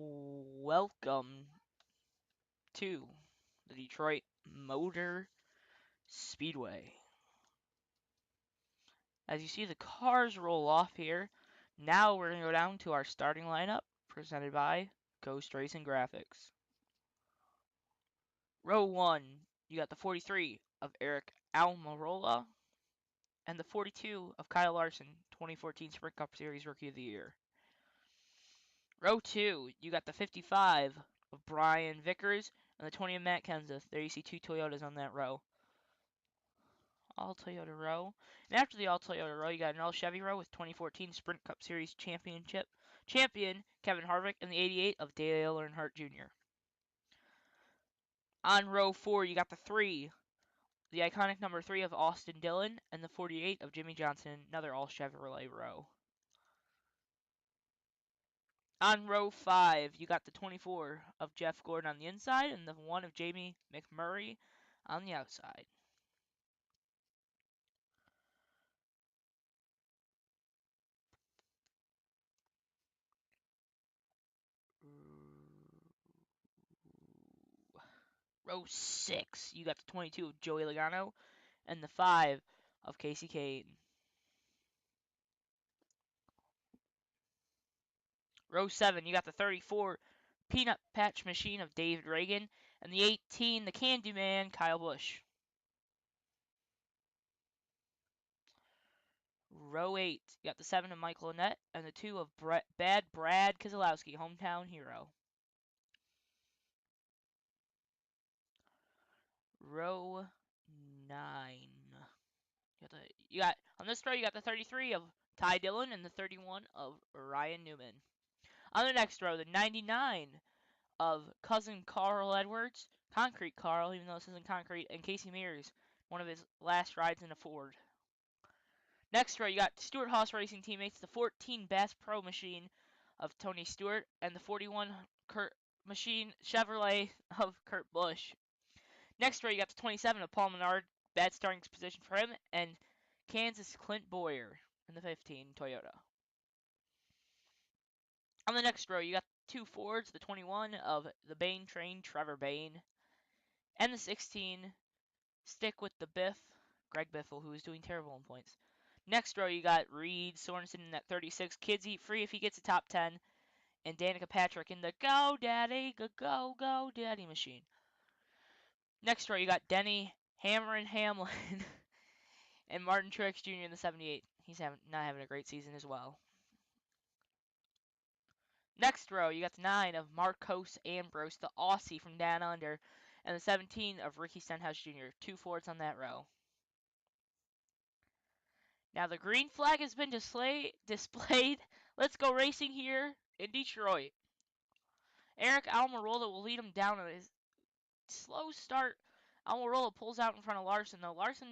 Welcome to the Detroit Motor Speedway. As you see the cars roll off here, now we're going to go down to our starting lineup presented by Ghost Racing Graphics. Row 1, you got the 43 of Aric Almirola and the 42 of Kyle Larson, 2014 Sprint Cup Series Rookie of the Year. Row 2, you got the 55 of Brian Vickers and the 20 of Matt Kenseth. There you see two Toyotas on that row. All Toyota row. And after the all Toyota row, you got an all Chevy row with 2014 Sprint Cup Series champion Kevin Harvick and the 88 of Dale Earnhardt Jr. On row 4, you got the 3, the iconic number 3 of Austin Dillon and the 48 of Jimmie Johnson, another all Chevrolet row. On row 5, you got the 24 of Jeff Gordon on the inside and the 1 of Jamie McMurray on the outside. Row 6, you got the 22 of Joey Logano and the 5 of Kasey Kahne. Row 7, you got the 34 Peanut Patch Machine of David Ragan and the 18, the Candy Man, Kyle Busch. Row 8, you got the 7 of Micheal Annet and the 2 of Bad Brad Keselowski, hometown hero. Row 9. You got on this row you got the 33 of Ty Dillon and the 31 of Ryan Newman. On the next row, the 99 of cousin Carl Edwards, Concrete Carl, even though this isn't concrete, and Casey Mears, one of his last rides in a Ford. Next row, you got Stewart Haas Racing teammates, the 14 Bass Pro Machine of Tony Stewart, and the 41 Chevrolet of Kurt Busch. Next row, you got the 27 of Paul Menard, bad starting position for him, and Kansas Clint Bowyer in the 15 Toyota. On the next row, you got two Fords, the 21 of the Bain train, Trevor Bain, and the 16, stick with the Biff, Greg Biffle, who is doing terrible in points. Next row, you got Reed Sorensen in that 36, Kids Eat Free if he gets a top 10, and Danica Patrick in the Go Daddy, Go Daddy machine. Next row, you got Denny Hammerin' Hamlin and Martin Truex Jr. in the 78. He's not having a great season as well. Next row, you got the 9 of Marcos Ambrose, the Aussie from Down Under, and the 17 of Ricky Stenhouse Jr. Two Fords on that row. Now the green flag has been displayed. Let's go racing here in Detroit. Aric Almirola will lead him down on his slow start. Almirola pulls out in front of Larson, though. Larson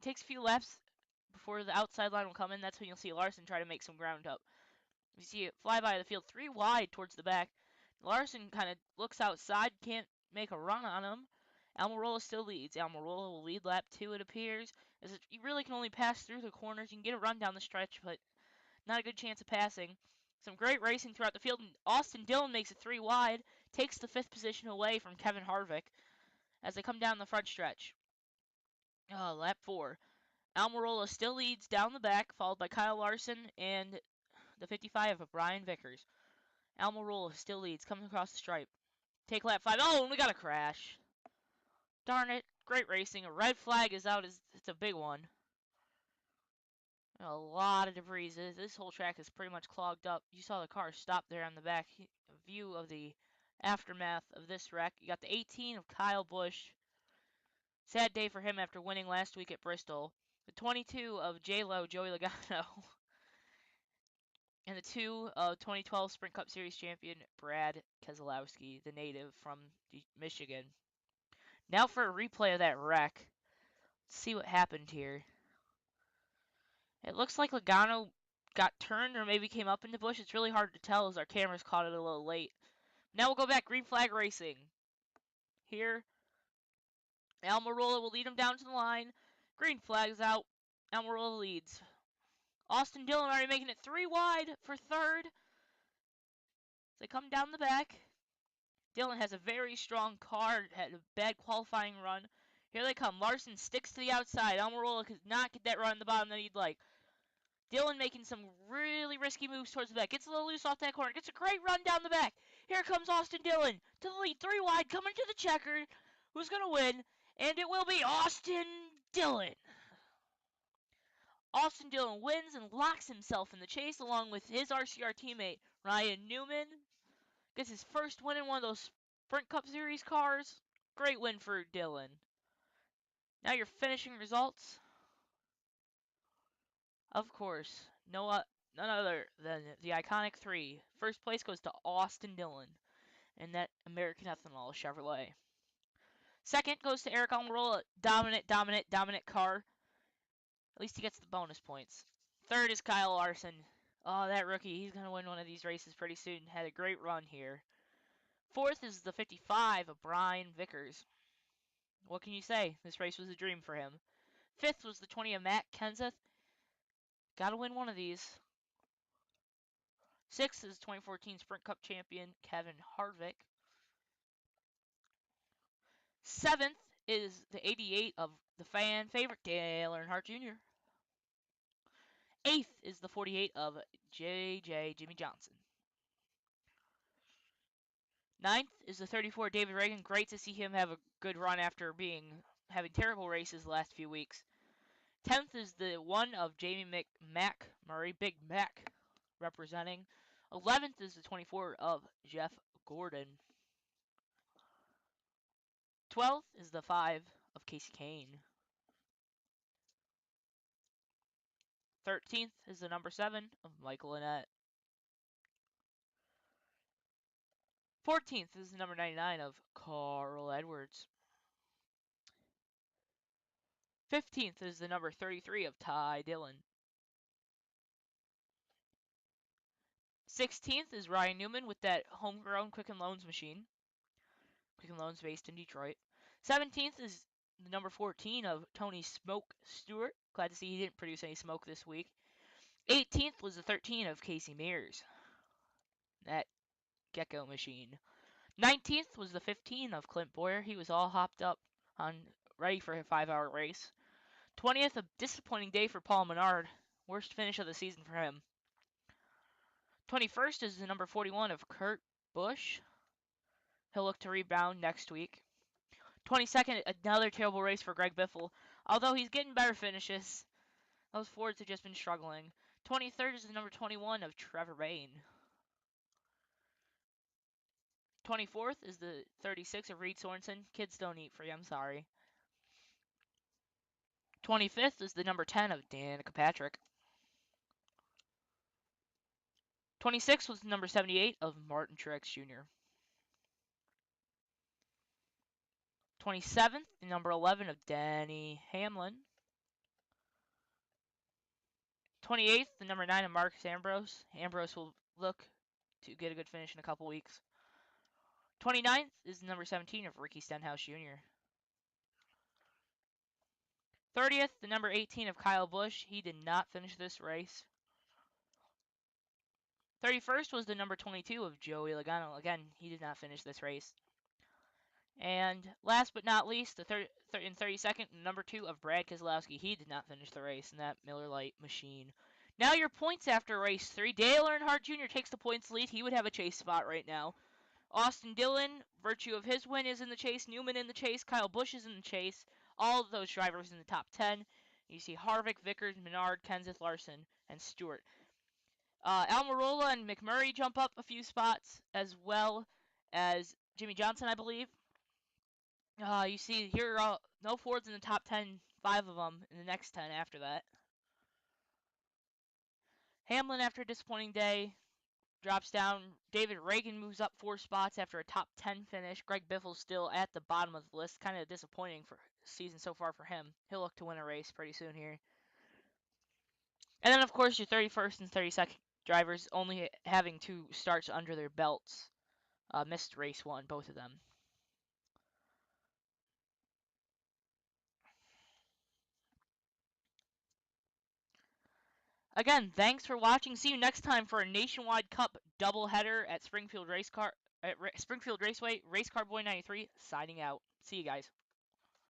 takes a few laps before the outside line will come in. That's when you'll see Larson try to make some ground up. You see it fly by the field 3 wide towards the back. Larson kind of looks outside, can't make a run on him. Almirola still leads. Almirola will lead lap 2, it appears. You really can only pass through the corners. You can get a run down the stretch, but not a good chance of passing. Some great racing throughout the field. And Austin Dillon makes it 3 wide, takes the 5th position away from Kevin Harvick as they come down the front stretch. Lap 4. Almirola still leads down the back, followed by Kyle Larson and the 55 of Brian Vickers. Almirola still leads, coming across the stripe. Take lap 5. Oh, and we got a crash. Darn it. Great racing. A red flag is out. It's a big one. A lot of debris. This whole track is pretty much clogged up. You saw the car stop there on the back. A view of the aftermath of this wreck. You got the 18 of Kyle Busch. Sad day for him after winning last week at Bristol. The 22 of J-Lo, Joey Logano. And the 2 of 2012 Sprint Cup Series champion, Brad Keselowski, the native from Michigan. Now for a replay of that wreck. Let's see what happened here. It looks like Logano got turned or maybe came up into Busch. It's really hard to tell as our cameras caught it a little late. Now we'll go back. Green flag racing. Here, Almirola will lead him down to the line. Green flag's out. Almirola leads. Austin Dillon already making it 3 wide for 3rd. They come down the back. Dillon has a very strong car, had a bad qualifying run. Here they come. Larson sticks to the outside. Almirola could not get that run in the bottom that he'd like. Dillon making some really risky moves towards the back. Gets a little loose off that corner. Gets a great run down the back. Here comes Austin Dillon to the lead. 3 wide, coming to the checker. Who's going to win? And it will be Austin Dillon. Austin Dillon wins and locks himself in the chase along with his RCR teammate, Ryan Newman. Gets his first win in one of those Sprint Cup Series cars. Great win for Dillon. Now your finishing results. Of course, none other than the iconic 3. First place goes to Austin Dillon in that American Ethanol Chevrolet. Second goes to Aric Almirola. Dominant car. At least he gets the bonus points. Third is Kyle Larson. Oh, that rookie. He's going to win one of these races pretty soon. Had a great run here. Fourth is the 55 of Brian Vickers. What can you say? This race was a dream for him. Fifth was the 20 of Matt Kenseth. Gotta win one of these. Sixth is 2014 Sprint Cup champion Kevin Harvick. Seventh is the 88 of the fan favorite Dale Earnhardt Jr. Eighth is the 48 of Jimmie Johnson. Ninth is the 34 David Ragan. Great to see him have a good run after having terrible races the last few weeks. 10th is the 1 of Jamie McMurray, Big Mac, representing. 11th is the 24 of Jeff Gordon. 12th is the 5 of Kasey Kahne. 13th is the number 7 of Micheal Annet. 14th is the number 99 of Carl Edwards. 15th is the number 33 of Ty Dillon. 16th is Ryan Newman with that homegrown Quicken Loans machine. Quicken Loans based in Detroit. 17th is the number 14 of Tony Stewart. Glad to see he didn't produce any smoke this week. 18th was the 13 of Casey Mears. That Gecko machine. 19th was the 15 of Clint Bowyer. He was all hopped up ready for a 5-hour race. 20th, a disappointing day for Paul Menard. Worst finish of the season for him. 21st is the number 41 of Kurt Busch. He'll look to rebound next week. 22nd, another terrible race for Greg Biffle. Although he's getting better finishes, those Fords have just been struggling. 23rd is the number 21 of Trevor Bayne. 24th is the 36 of Reed Sorensen. Kids don't eat free, I'm sorry. 25th is the number 10 of Danica Patrick. 26th was the number 78 of Martin Truex Jr. 27th, the number 11 of Denny Hamlin. 28th, the number 9 of Marcus Ambrose. Ambrose will look to get a good finish in a couple weeks. 29th is the number 17 of Ricky Stenhouse Jr. 30th, the number 18 of Kyle Busch. He did not finish this race. 31st was the number 22 of Joey Logano. Again, he did not finish this race. And last but not least, in 32nd, number 2 of Brad Keselowski. He did not finish the race in that Miller Lite machine. Now your points after race 3. Dale Earnhardt Jr. takes the points lead. He would have a chase spot right now. Austin Dillon, virtue of his win, is in the chase. Newman in the chase. Kyle Busch is in the chase. All of those drivers in the top 10. You see Harvick, Vickers, Menard, Kenseth, Larson, and Stewart. Almirola and McMurray jump up a few spots, as well as Jimmie Johnson, I believe. You see here, no Fords in the top 10, 5 of them in the next 10 after that. Hamlin, after a disappointing day, drops down. David Ragan moves up 4 spots after a top 10 finish. Greg Biffle still at the bottom of the list. Kind of disappointing for season so far for him. He'll look to win a race pretty soon here. And then, of course, your 31st and 32nd drivers only having 2 starts under their belts. Missed race 1, both of them. Again, thanks for watching. See you next time for a Nationwide Cup doubleheader at Springfield Raceway. Race Car Boy 93 signing out. See you guys.